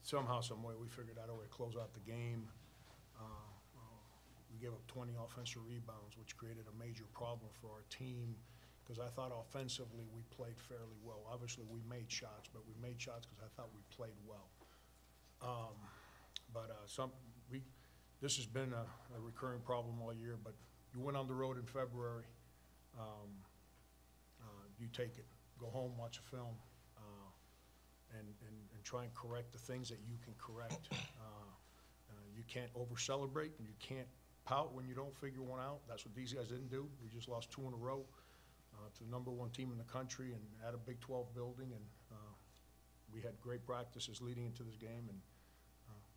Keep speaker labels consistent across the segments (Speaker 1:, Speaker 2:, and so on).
Speaker 1: Somehow, some way, we figured out a way to close out the game. We gave up 20 offensive rebounds, which created a major problem for our team, because I thought offensively we played fairly well. Obviously, we made shots, but we made shots because I thought we played well. This has been a recurring problem all year, but you went on the road in February, you take it. Go home, watch a film, and try and correct the things that you can correct. You can't over-celebrate, and you can't pout when you don't figure one out. That's what these guys didn't do. We just lost 2 in a row to the #1 team in the country and at a Big 12 building, and we had great practices leading into this game, and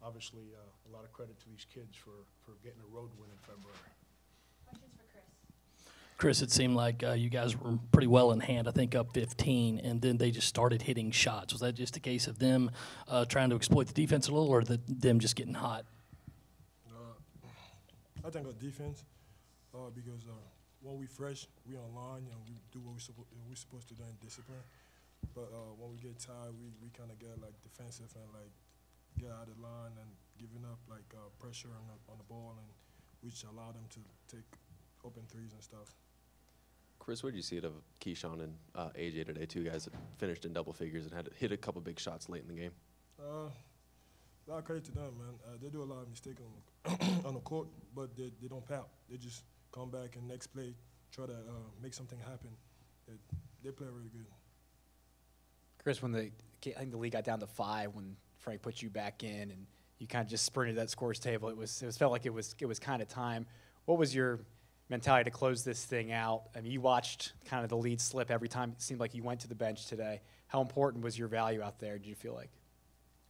Speaker 1: obviously a lot of credit to these kids for getting a road win in February.
Speaker 2: Questions for Chris?
Speaker 3: Chris, it seemed like you guys were pretty well in hand, I think up 15, and then they just started hitting shots. Was that just a case of them trying to exploit the defense a little, or them just getting hot?
Speaker 4: I think our defense, because when we fresh, we online and we do what we're supposed to do in discipline. But when we get tired, we kind of get like defensive and like get out of line and giving up like pressure on the ball, and which allow them to take open threes and stuff.
Speaker 5: Chris, what did you see of Keyshawn and AJ today? 2 guys that finished in double figures and had to hit a couple big shots late in the game.
Speaker 4: A lot of credit to them, man. They do a lot of mistakes on the court, but they don't pout. They just come back and next play try to make something happen. They play really good.
Speaker 6: Chris, when I think the league got down to 5 when Frank put you back in and you kind of just sprinted that scores table, it felt like it was kind of time. What was your mentality to close this thing out? I mean, you watched kind of the lead slip every time it seemed like you went to the bench today. How important was your value out there, do you feel like?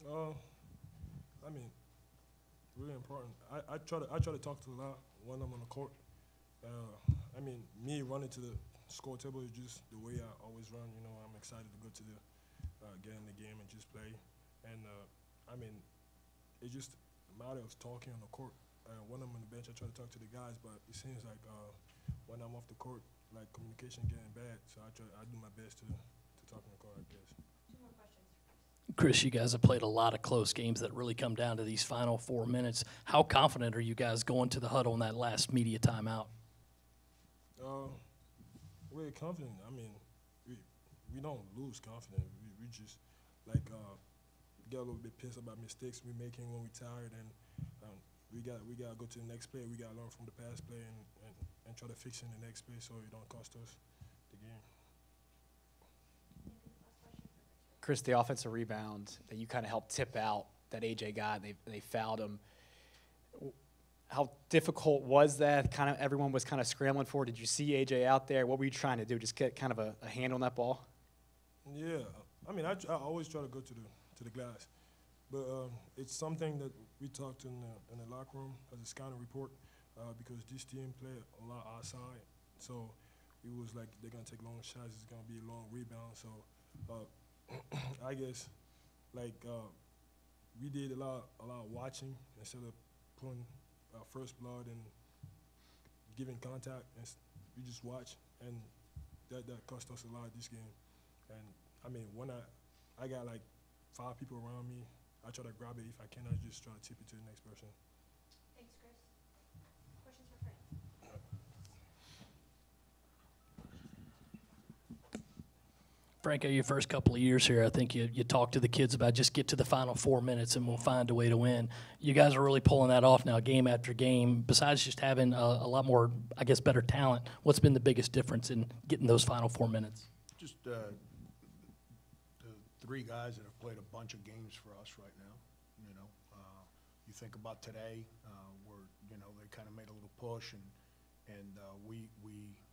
Speaker 4: I mean, really important. I try to talk to a lot when I'm on the court. I mean, me running to the score table is just the way I always run. You know, I'm excited to go to the get in the game and just play. And I mean, it's just a matter of talking on the court. When I'm on the bench, I try to talk to the guys, but it seems like when I'm off the court, like communication getting bad. So I do my best to talk on the court, I guess.
Speaker 2: 2 more questions.
Speaker 3: Chris, you guys have played a lot of close games that really come down to these final 4 minutes. How confident are you guys going to the huddle in that last media timeout?
Speaker 4: We're confident. I mean, we don't lose confidence. We just like get a little bit pissed about mistakes we're making when we're tired, and we got to go to the next play. We got to learn from the past play and try to fix it in the next play so it don't cost us the game.
Speaker 6: Chris, the offensive rebound that you kind of helped tip out that AJ got, they fouled him. How difficult was that? Kind of everyone was kind of scrambling for. Did you see AJ out there? What were you trying to do? Just get kind of a hand on that ball?
Speaker 4: Yeah, I mean, I always try to go to the glass, but it's something that we talked in the locker room as a scouting report because this team play a lot outside, so it was like they're gonna take long shots. It's gonna be a long rebound. So I guess like we did a lot of watching instead of putting first blood and giving contact, and we just watch, and that cost us a lot this game. And I mean, when I got like 5 people around me, I try to grab it. If I can, I just try to tip it to the next person.
Speaker 2: Thanks, Chris. Questions for Frank?
Speaker 3: Franco, your first couple of years here, I think you talked to the kids about just get to the final 4 minutes and we'll find a way to win. You guys are really pulling that off now game after game. Besides just having a lot more, I guess, better talent, what's been the biggest difference in getting those final 4 minutes?
Speaker 1: Just the 3 guys that have played a bunch of games for us right now. You know, you think about today, where they kind of made a little push, and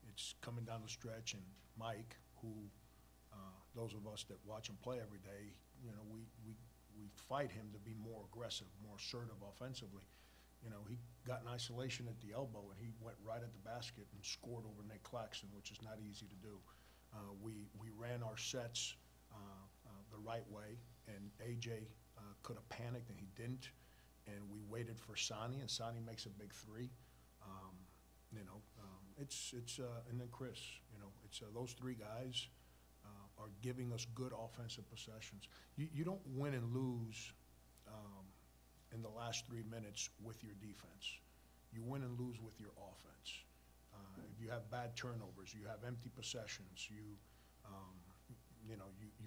Speaker 1: it's coming down the stretch, and Mike, who those of us that watch him play every day, we fight him to be more aggressive, more assertive offensively. He got in isolation at the elbow, and he went right at the basket and scored over Nick Claxton, which is not easy to do. We ran our sets the right way, and AJ could have panicked, and he didn't. And we waited for Sonny, and Sonny makes a big 3. And then Chris. It's those 3 guys are giving us good offensive possessions. You don't win and lose in the last 3 minutes with your defense. You win and lose with your offense. If you have bad turnovers, you have empty possessions, you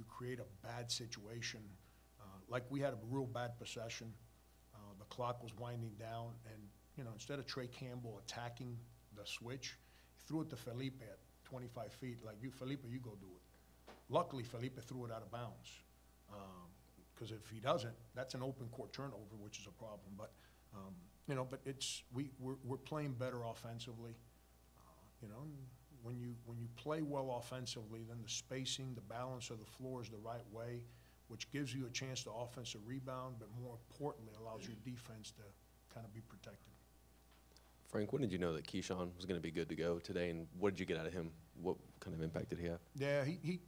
Speaker 1: create a bad situation. Like we had a real bad possession. The clock was winding down, and instead of Trey Campbell attacking the switch, he threw it to Felipe at 25 feet. Like, Felipe, you go do it. Luckily, Felipe threw it out of bounds. Because if he doesn't, that's an open court turnover, which is a problem. But but we're playing better offensively. When you play well offensively, then the spacing, the balance of the floor is the right way, which gives you a chance to offensive rebound, but more importantly, allows your defense to kind of be protected.
Speaker 5: Frank, when did you know that Keyshawn was going to be good to go today, and what did you get out of him? What kind of impact did he have?
Speaker 1: Yeah, he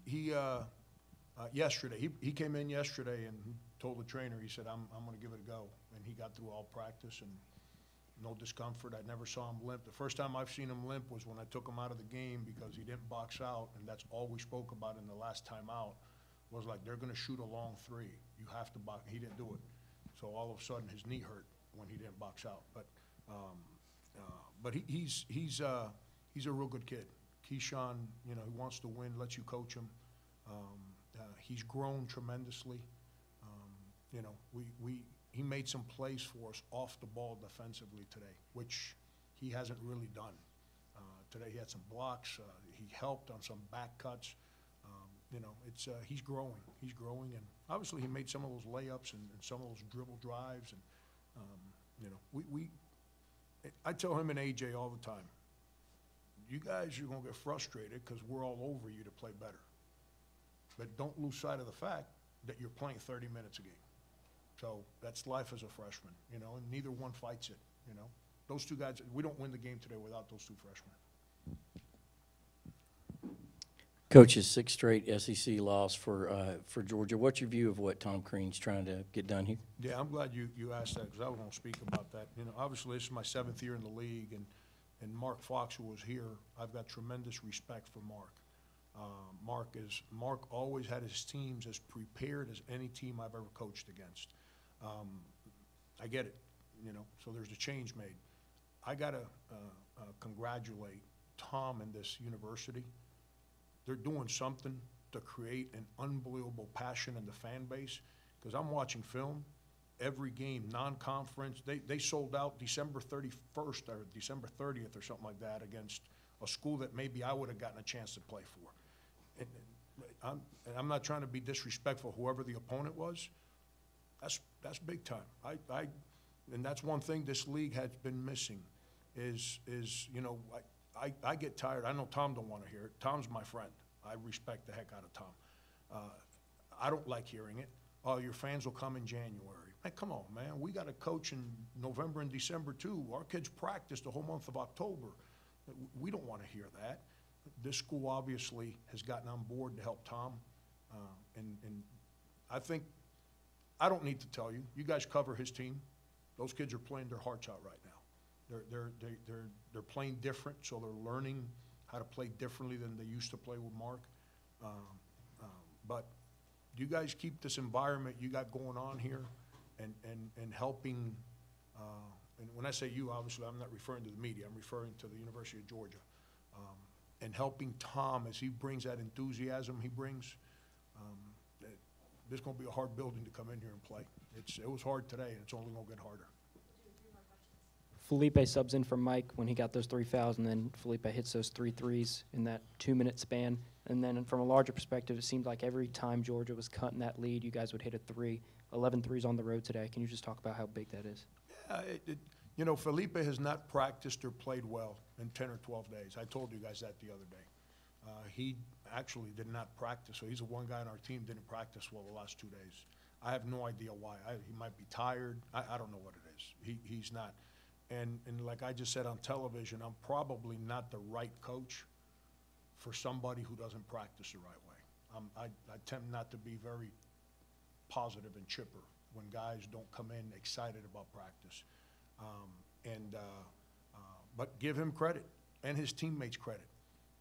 Speaker 1: yesterday, he came in yesterday and he told the trainer, he said, I'm going to give it a go. And he got through all practice and no discomfort. I never saw him limp. The first time I've seen him limp was when I took him out of the game because he didn't box out, and that's all we spoke about in the last time out, was like, they're going to shoot a long three. You have to box. He didn't do it. So all of a sudden his knee hurt when he didn't box out. But he's a real good kid. Keyshawn, he wants to win, lets you coach him. He's grown tremendously. He made some plays for us off the ball defensively today, which he hasn't really done. Today he had some blocks. He helped on some back cuts. He's growing. He's growing, and obviously he made some of those layups and some of those dribble drives. And I tell him and AJ all the time, you guys are going to get frustrated because we're all over you to play better. But don't lose sight of the fact that you're playing 30 minutes a game. So that's life as a freshman, and neither one fights it, Those two guys, we don't win the game today without those two freshmen.
Speaker 7: Coach's sixth straight SEC loss for Georgia. What's your view of what Tom Crean's trying to get done here?
Speaker 1: Yeah, I'm glad you asked that because I was going to speak about that. Obviously this is my 7th year in the league, and Mark Fox, who was here, I've got tremendous respect for Mark. Mark always had his teams as prepared as any team I've ever coached against. I get it, so there's a change made. I got to congratulate Tom and this university. They're doing something to create an unbelievable passion in the fan base, because I'm watching film every game, non-conference. They sold out December 31st or December 30th or something like that against a school that maybe I would have gotten a chance to play for. And I'm not trying to be disrespectful, whoever the opponent was. That's big time. And that's one thing this league has been missing is I get tired. I know Tom don't want to hear it. Tom's my friend. I respect the heck out of Tom. I don't like hearing it. Oh, your fans will come in January. Man, come on, man. We got to coach in November and December too. Our kids practice the whole month of October. We don't want to hear that. This school obviously has gotten on board to help Tom, and I think I don't need to tell you. You guys cover his team. Those kids are playing their hearts out right now. They're playing different, so they're learning how to play differently than they used to play with Mark. But you guys keep this environment you got going on here, and helping. And when I say you, obviously I'm not referring to the media. I'm referring to the University of Georgia. And helping Tom as he brings that enthusiasm he brings. This is going to be a hard building to come in here and play. It was hard today, and it's only going to get harder.
Speaker 8: Felipe subs in for Mike when he got those 3 fouls, and then Felipe hits those 3 threes in that 2-minute span. And then from a larger perspective, it seemed like every time Georgia was cutting that lead, you guys would hit a 3. 11 threes on the road today. Can you just talk about how big that is?
Speaker 1: Yeah, Felipe has not practiced or played well in 10 or 12 days. I told you guys that the other day. He actually did not practice, so he's the one guy on our team didn't practice well the last 2 days. I have no idea why. He might be tired. I don't know what it is. He's not. And like I just said on television, I'm probably not the right coach for somebody who doesn't practice the right way. I tend not to be very positive and chipper when guys don't come in excited about practice. But give him credit and his teammates credit.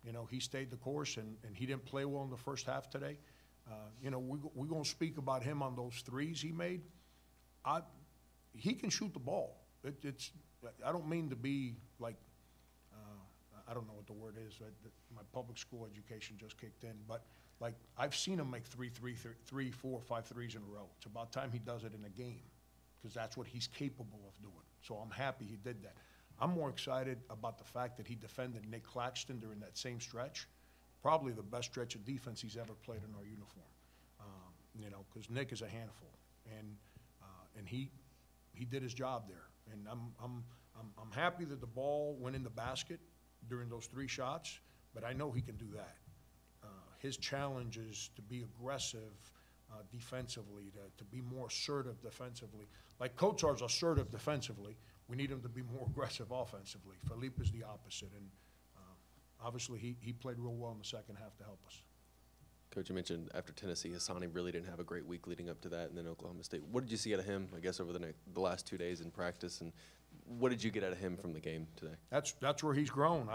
Speaker 1: You know, he stayed the course, and he didn't play well in the first half today. You know, we're going to speak about him on those threes he made. He can shoot the ball. I don't mean to be like, I don't know what the word is. My public school education just kicked in, but like I've seen him make three, 4, 5 threes in a row. It's about time he does it in a game, because that's what he's capable of doing. So I'm happy he did that. I'm more excited about the fact that he defended Nick Claxton during that same stretch, probably the best stretch of defense he's ever played in our uniform. You know, because Nick is a handful, and he did his job there. And I'm happy that the ball went in the basket during those 3 shots, but I know he can do that. His challenge is to be aggressive defensively, to be more assertive defensively. Like Kotsar's assertive defensively, we need him to be more aggressive offensively. Felipe is the opposite, and obviously he played real well in the second half to help us.
Speaker 5: Coach, you mentioned after Tennessee, Hassani really didn't have a great week leading up to that, and then Oklahoma State. What did you see out of him, I guess, over the last 2 days in practice, and what did you get out of him from the game today? That's
Speaker 1: where he's grown.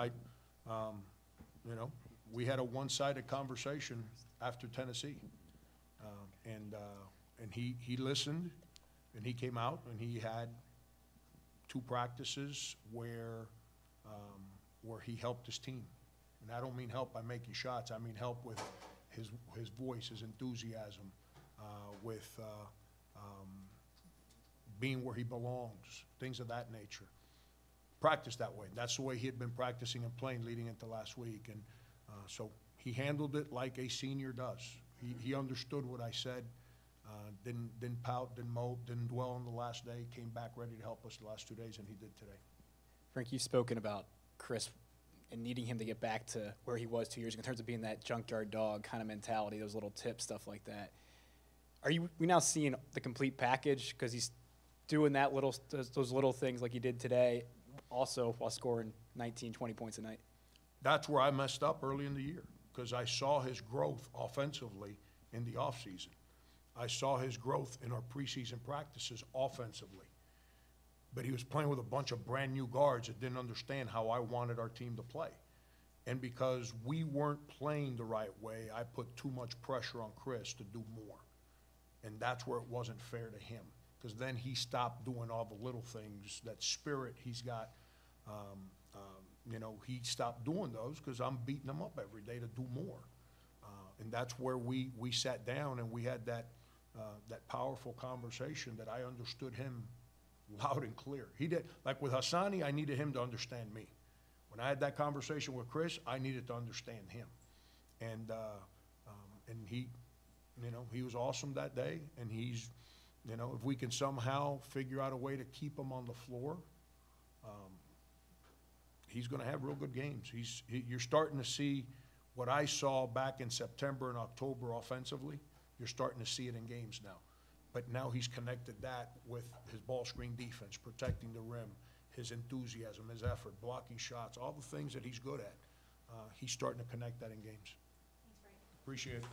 Speaker 1: You know, we had a one-sided conversation after Tennessee, and he listened, and he came out, and he had 2 practices where he helped his team. And I don't mean help by making shots. I mean help with his voice, his enthusiasm, with being where he belongs, things of that nature. Practice that way. That's the way he had been practicing and playing leading into last week. And so he handled it like a senior does. He understood what I said, didn't pout, didn't mope, didn't dwell on the last day, came back ready to help us the last 2 days, and he did today.
Speaker 6: Frank, you've spoken about Chris and needing him to get back to where he was 2 years ago in terms of being that junkyard dog kind of mentality, those little tips, stuff like that. Are we now seeing the complete package because he's doing that those little things like he did today, also while scoring 19, 20 points a night?
Speaker 1: That's where I messed up early in the year, because I saw his growth offensively in the offseason. I saw his growth in our preseason practices offensively. But he was playing with a bunch of brand-new guards that didn't understand how I wanted our team to play. And because we weren't playing the right way, I put too much pressure on Chris to do more. And that's where it wasn't fair to him, because then he stopped doing all the little things, that spirit he's got. You know, he stopped doing those because I'm beating him up every day to do more. And that's where we sat down and we had that powerful conversation that I understood him loud and clear. He did, like with Hassani, I needed him to understand me. When I had that conversation with Chris, I needed to understand him. And he, you know, he was awesome that day. And he's, you know, if we can somehow figure out a way to keep him on the floor, he's going to have real good games. You're starting to see what I saw back in September and October offensively. You're starting to see it in games now. But now he's connected that with his ball screen defense, protecting the rim, his enthusiasm, his effort, blocking shots, all the things that he's good at. He's starting to connect that in games.
Speaker 2: Thanks, Frank.
Speaker 1: Appreciate it.